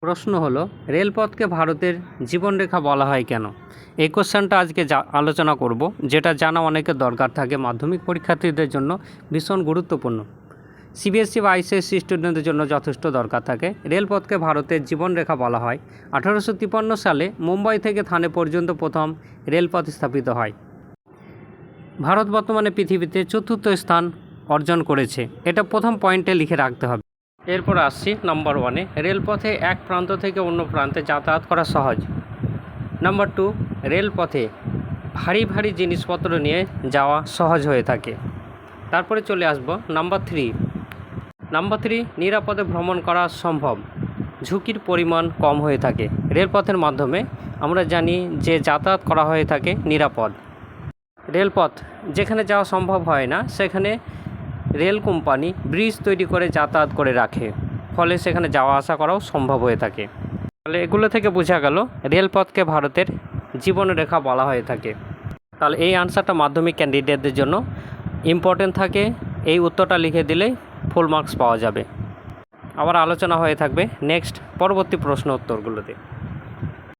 প্রশ্ন হলো, রেলপথকে ভারতের জীবনরেখা বলা হয় কেন? এই কোশ্চেনটা আজকে আলোচনা করব, যেটা জানা অনেকের দরকার থাকে, মাধ্যমিক পরীক্ষার্থীদের জন্য ভীষণ গুরুত্বপূর্ণ। সিবিএসসি বা আইসিএসসি স্টুডেন্টদের জন্য যথেষ্ট দরকার থাকে। রেলপথকে ভারতের জীবনরেখা বলা হয়। 1853 সালে মুম্বাই থেকে থানে পর্যন্ত প্রথম রেলপথ স্থাপিত হয়। ভারত বর্তমানে পৃথিবীতে 4র্থ স্থান অর্জন করেছে। এটা প্রথম পয়েন্টে লিখে রাখতে হবে। এরপর আসছি নাম্বার 1-এ, রেলপথে এক প্রান্ত থেকে অন্য প্রান্তে যাতায়াত করা সহজ। নাম্বার 2, রেলপথে ভারী ভারী জিনিসপত্র নিয়ে যাওয়া সহজ হয়ে থাকে। তারপরে চলে আসবো নাম্বার 3, নিরাপদে ভ্রমণ করা সম্ভব, ঝুঁকির পরিমাণ কম হয়ে থাকে। রেলপথের মাধ্যমে আমরা জানি যে যাতায়াত করা হয়ে থাকে নিরাপদ। রেলপথ যেখানে যাওয়া সম্ভব হয় না, সেখানে রেল কোম্পানি ব্রিজ তৈরি করে যাতায়াত করে রাখে, ফলে সেখানে যাওয়া আসা করাও সম্ভব হয়ে থাকে। তাহলে এগুলো থেকে বোঝা গেল রেলপথকে ভারতের জীবনরেখা বলা হয়ে থাকে। তাহলে এই আনসারটা মাধ্যমিক ক্যান্ডিডেটদের জন্য ইম্পর্টেন্ট থাকে। এই উত্তরটা লিখে দিলেই ফুল মার্কস পাওয়া যাবে। আবার আলোচনা হয়ে থাকবে নেক্সট পরবর্তী প্রশ্ন উত্তরগুলোতে।